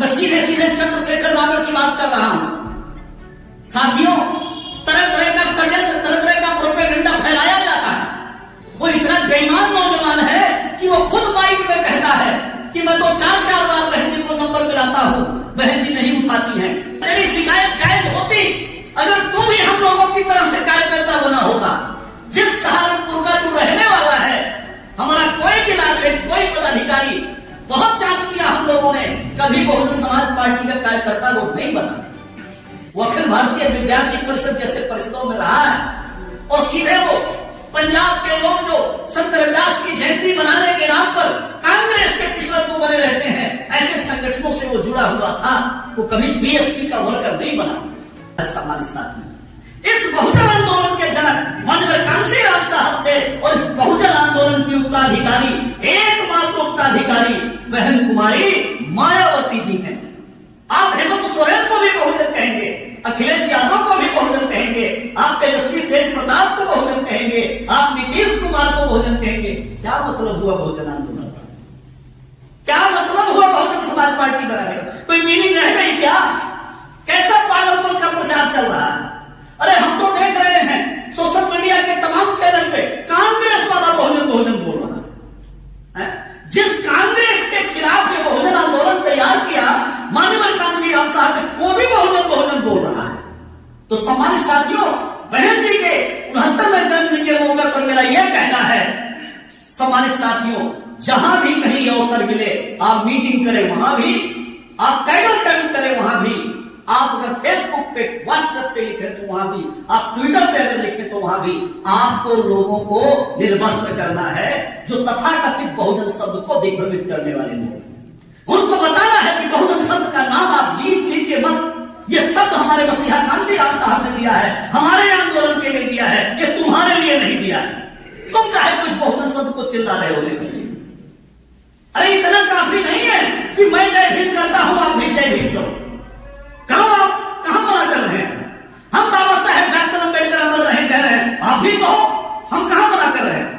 मैं सीधे सीधे चंद्रशेखर रावण की बात कर रहा हूं। साथियों, तरह तरह का षड्यंत्र, तरह तरह का प्रोपेगेंडा फैलाया जाता है। वो इतना बेईमान नौजवान है कि वो खुद माइक में कहता है कि मैं तो 4-4 बार बहन जी को नंबर मिलाता हूं, बहन जी नहीं उठाती हैं। तेरी शिकायत जायज होती अगर तू भी हम लोगों की तरफ से कार्यकर्ता बना होगा। जिस सहारनपुर का तू रहने वाला है, हमारा कोई जिलाध्यक्ष, कोई पदाधिकारी, बहुत जांच किया हम लोगों ने, कभी बहुजन समाज पार्टी का कार्यकर्ता वो नहीं बना। वो अखिल भारतीय विद्यार्थी परिषद जैसे परिषदों में रहा है और सीधे वो पंजाब के लोग जो संत रविदास की जयंती मनाने के नाम पर कांग्रेस के पिछड़ों को बने रहते हैं, ऐसे संगठनों से वो जुड़ा हुआ था। वो कभी बीएसपी का वर्कर नहीं बना। हमारे साथ में इस बहुजन आंदोलन के जनक माननीय कांशीराम साहब थे और इस बहुजन आंदोलन की उत्तराधिकारी, एकमात्र उत्तराधिकारी बहन कुमारी मायावती जी हैं। आप हेमंत सोरेन को भी बहुजन कहेंगे, अखिलेश यादव को भी बहुजन कहेंगे, आप तेजस्वी तेज प्रताप को बहुजन कहेंगे, आप नीतीश कुमार को बहुजन कहेंगे। क्या मतलब हुआ बहुजन आंदोलन का? क्या मतलब हुआ बहुजन समाज पार्टी बनाने का? कोई मीनिंग रह गई क्या? कैसा पागलपन का प्रचार चल रहा है? अरे हम तो देख रहे हैं सोशल मीडिया के तमाम चैनल पे कांग्रेस वाला बहुजन बहुजन बोल रहा है। जिस कांग्रेस के खिलाफ ये बहुजन आंदोलन तैयार किया माननीय कांशीराम साहब ने, वो भी बहुजन बहुजन बोल रहा है। तो सम्मानित साथियों, बहन जी के 69वें जन्मदिन के मौके पर मेरा यह कहना है, सम्मानित साथियों, जहां भी कहीं अवसर मिले आप मीटिंग करें, वहां भी आप कैडर कैंप करें, वहां भी आप अगर फेसबुक पे, व्हाट्सएप पे लिखे तो वहां भी, आप ट्विटर पे अगर लिखे तो वहां भी आपको लोगों को निर्वस्त्र करना है जो तथाकथित बहुजन शब्द को दिग्भ्रमित करने वाले लोग। उनको बताना है कि बहुजन शब्द का नाम आप लीजिए मत। ये शब्द हमारे मसीहा कांशीराम साहब ने दिया है, हमारे आंदोलन के लिए दिया है, ये तुम्हारे लिए नहीं दिया है। तुम चाहे कुछ बहुजन शब्द को चिल्ला रहे हो लेकिन अरे इतना काफी नहीं है कि मैं जय भीम करता हूं, आप भी जय भीम करो। आप कहां मना कर रहे हैं? हम बाबा साहेब डॉक्टर अंबेडकर अमर रहे कह रहे हैं, आप भी कहो। हम कहां मना कर रहे हैं?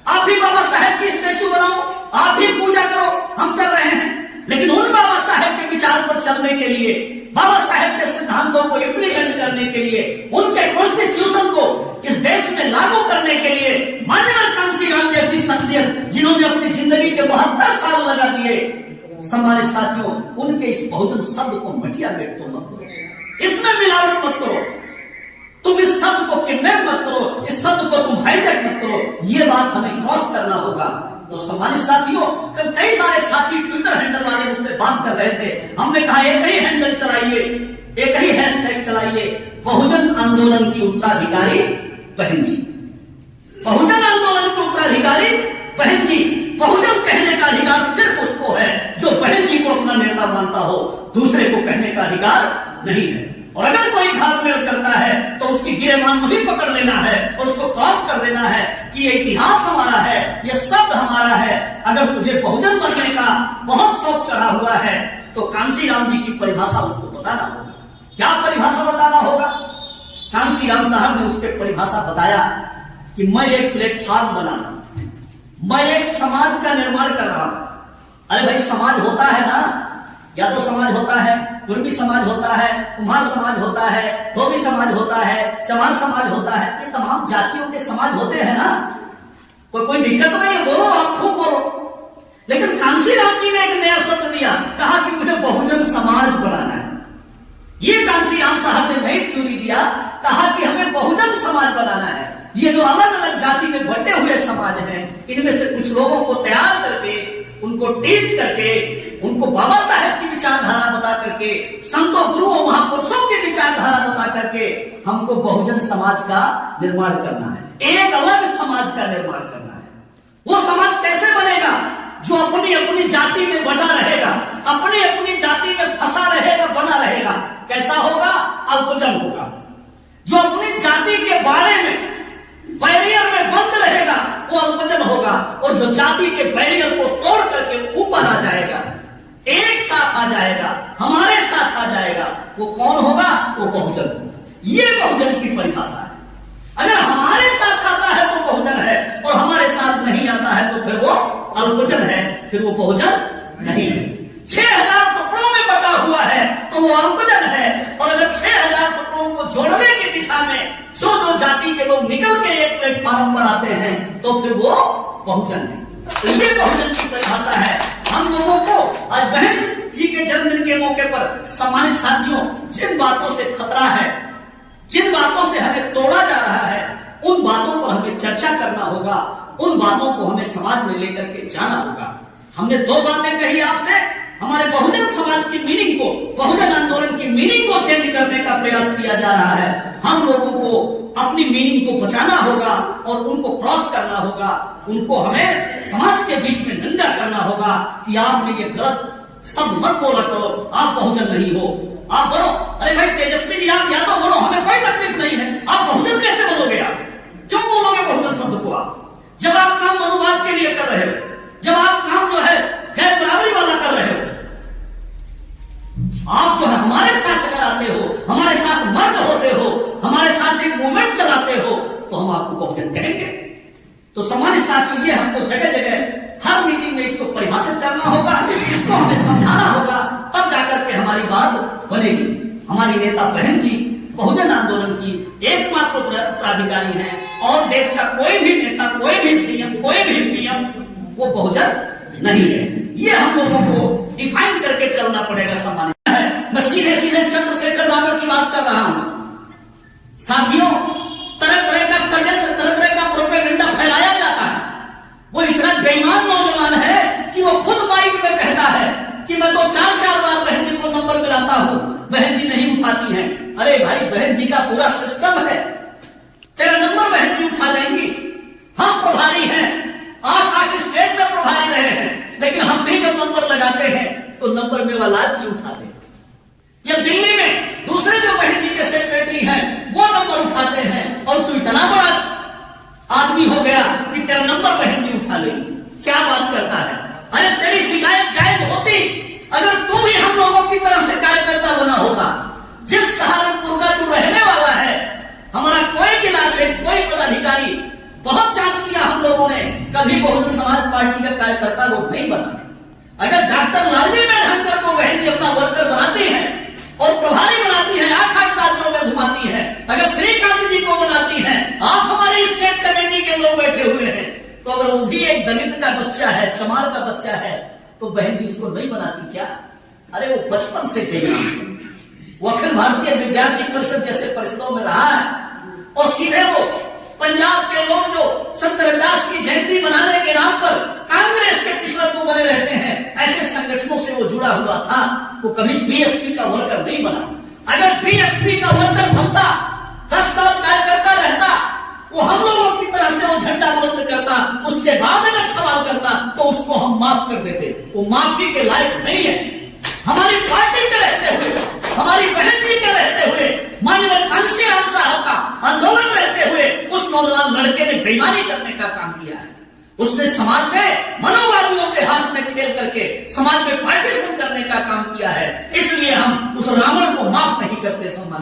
आप भी बाबा साहेब की स्टैचू बनाओ, आप भी पूजा करो, हम कर रहे हैं। लेकिन उन बाबा साहेब के विचार पर चलने के लिए, बाबा साहेब के सिद्धांतों को इंप्लीमेंट करने के लिए, उनके कॉन्स्टिट्यूशन को इस देश में लागू करने के लिए माननीय कांशीराम जैसी शख्सियत जिन्होंने अपनी जिंदगी के 72 साल लगा दिए, सम्मानित साथियों, उनके इस बहुजन शब्द को मटिया मेट तो मत करो, इसमें मिलावट मत करो, तुम इस शब्द को किडनैप मत करो, इस शब्द को तुम हाईजैक मत करो। ये बात हमें क्रॉस करना होगा। तो सम्मानित साथियों, कई सारे साथी ट्विटर हैंडल वाले मुझसे बात कर रहे थे। हमने कहा एक ही हैंडल चलाइए, एक ही हैशटैग चलाइए, बहुजन आंदोलन की उत्तराधिकारी बहन जी, बहुजन आंदोलन की उत्तराधिकारी बहन जी। बहुजन कहने का अधिकार सिर्फ उसको है जो बहन जी को अपना नेता मानता हो, दूसरे को कहने का अधिकार नहीं है। और अगर कोई घातमेल करता है तो उसकी गिरेबान मुझे पकड़ लेना है और उसको क्रॉस कर देना है कि ये इतिहास हमारा है, ये शब्द हमारा है। अगर तुझे बहुजन बनने का बहुत शौक चढ़ा हुआ है तो कांशीराम जी की परिभाषा उसको बताना होगा। क्या परिभाषा बताना होगा? कांशीराम साहब ने उसके परिभाषा बताया कि मैं एक प्लेटफॉर्म बना रहा हूं, मैं एक समाज का निर्माण कर रहा हूं। अरे भाई, समाज होता है ना, यादव समाज होता है, कुर्मी समाज होता है, कुम्हार समाज होता है, धोबी समाज होता है, चमार समाज होता है, ये तमाम जातियों के समाज होते हैं ना। कोई दिक्कत नहीं है, बोलो, आप खूब बोलो। लेकिन कांशीराम जी ने एक नया शब्द दिया, कहा कि मुझे बहुजन समाज बनाना है। ये कांशीराम साहब ने नई थ्योरी दिया, कहा कि हमें बहुजन समाज बनाना है। ये जो अलग अलग जाति में बटे हुए समाज हैं, इनमें से कुछ लोगों को तैयार करके, उनको टीच करके, उनको बाबा साहेब की विचारधारा बता करके, संतों गुरुओं महापुरुषों की विचारधारा बता करके हमको बहुजन समाज का निर्माण करना है, एक अलग समाज का निर्माण करना है। वो समाज कैसे बनेगा? जो अपनी अपनी जाति में बटा रहेगा, अपनी अपनी जाति में फंसा रहेगा, बना रहेगा। कैसा होगा? अल्पजन होगा। जो अपनी जाति के बारे में बैरियर में बंद रहेगा वो अल्पजन होगा, और जो जाति के बैरियर को तोड़ करके ऊपर आ जाएगा, एक साथ आ जाएगा, हमारे साथ आ जाएगा, वो कौन होगा? वो बहुजन होगा। ये बहुजन की परिभाषा है। अगर हमारे साथ आता है तो बहुजन है, और हमारे साथ नहीं आता है तो फिर वो अल्पजन है, फिर वो बहुजन नहीं है। 6000 टुकड़ों में बटा वो अल्पजन है। और अगर 6000 टुकड़ों को जोड़ने की दिशा में जो जो जाति के लोग निकल के एक प्लेटफॉर्म पर आते हैं तो फिर वो बहुजन है। तो ये बहुजन की परिभाषा है। हम लोगों को आज बहन जी के जन्मदिन के मौके पर सम्मानित साथियों, जिन बातों से खतरा है, जिन बातों से हमें तोड़ा जा रहा है, उन बातों पर हमें चर्चा करना होगा, उन बातों को हमें समाज में लेकर के जाना होगा। हमने 2 बातें कही आपसे, हमारे बहुजन समाज की मीनिंग को, बहुजन आंदोलन की मीनिंग को चेंज करने का प्रयास किया जा रहा है। हम लोगों को अपनी मीनिंग को बचाना होगा और उनको क्रॉस करना होगा। उनको हमें समाज के बीच में नंगा करना होगा कि आपने ये गलत शब्द मत बोला करो, आप बहुजन नहीं हो। आप बोलो, अरे भाई तेजस्वी जी आप यादव बोलो, हमें कोई तकलीफ नहीं है। आप बहुजन कैसे बोलोगे? आप क्यों बोलोगे बहुजन शब्द को? आप जब आप काम मनुवाद के लिए कर रहे हो, जब आप काम जो है गैर बराबरी वाला कर रहे हो, आप जो है हमारे साथ अगर आते हो, हमारे साथ मर्द होते हो, हमारे साथ एक मूवमेंट चलाते हो, तो हम आपको बहुजन कहेंगे। तो सम्मानित साथियों, ये हमको जगह जगह हर मीटिंग में इसको परिभाषित करना होगा, इसको हमें समझाना होगा, तब जाकर के हमारी बात बनेगी। हमारी नेता बहन जी बहुजन आंदोलन की एकमात्र उत्तराधिकारी हैं और देश का कोई भी नेता, कोई भी सीएम, कोई भी पीएम वो बहुजन नहीं है। ये हम लोगों को डिफाइन करके चलना पड़ेगा। सम्मानित मैं सीधे सीधे चंद्रशेखर रावण की बात कर रहा हूं। साथियों, तरह तरह का षड्यंत्र, तरह तरह का प्रोपेगेंडा फैलाया जाता है। वो इतना बेईमान नौजवान है कि वो खुद माइक में कहता है कि मैं तो 4-4 बार बहन जी को नंबर मिलाता हूं, बहन जी नहीं उठाती हैं। अरे भाई, बहन जी का पूरा सिस्टम है, तेरा नंबर बहन जी उठा लेंगी। हम प्रभारी हैं, 8 स्टेट में प्रभारी रहे हैं, लेकिन हम भी जब नंबर लगाते हैं तो नंबर मेवालाल जी उठाते हैं, या दिल्ली में दूसरे जो बहन जी के सेक्रेटरी हैं वो नंबर उठाते हैं। और तू इतना बड़ा आदमी हो गया कि तेरा नंबर बहन जी उठा लेगी। क्या बात करता है? अरे तेरी शिकायत जायज होती अगर तू भी हम लोगों की तरफ से कार्यकर्ता बना होता। जिस सहारनपुर का तू रहने वाला है, हमारा कोई जिलाध्यक्ष, कोई पदाधिकारी, बहुत जांच किया हम लोगों ने, कभी बहुजन समाज पार्टी का कार्यकर्ता लोग नहीं बना। अगर डॉक्टर लालजी मेढंकर को बहन जी अपना वर्कर बनाती है और प्रभारी बनाती है, 8 राज्यों में घुमाती है, अगर श्रीकांत जी को बनाती है, आप हमारी स्टेट कमेटी के लोग बैठे हुए हैं, तो अगर वो भी एक दलित का बच्चा है, चमार का बच्चा है, तो बहन जी उसको नहीं बनाती क्या? अरे वो बचपन से बेईमान, वो अखिल भारतीय विद्यार्थी परिषद जैसे परिषदों में रहा है और सीधे वो पंजाब के लोग जो संत रविदास की जयंती मनाने के नाम पर कांग्रेस के किस्मत को बने रहते हैं, ऐसे संगठनों से वो जुड़ा हुआ था। वो कभी बीएसपी का वर्कर नहीं बना। अगर बीएसपी का वर्कर बनता, 10 साल कार्यकर्ता रहता, वो हम लोगों की तरह से वो झंडा बुलंद करता, उसके बाद अगर सवाल करता तो उसको हम माफ कर देते। वो माफी के लायक नहीं है। हमारी पार्टी के रहते हुए, हमारी बहन जी के रहते हुए, माननीय कांसी राम साहब का आंदोलन रहते हुए उस नौजवान लड़के ने बेईमानी करने का काम किया है। उसने समाज में मनोवादियों के हाथ में खेल करके समाज में पार्टीशन करने का काम किया है। इसलिए हम उस रावण को माफ नहीं करते। सम्मान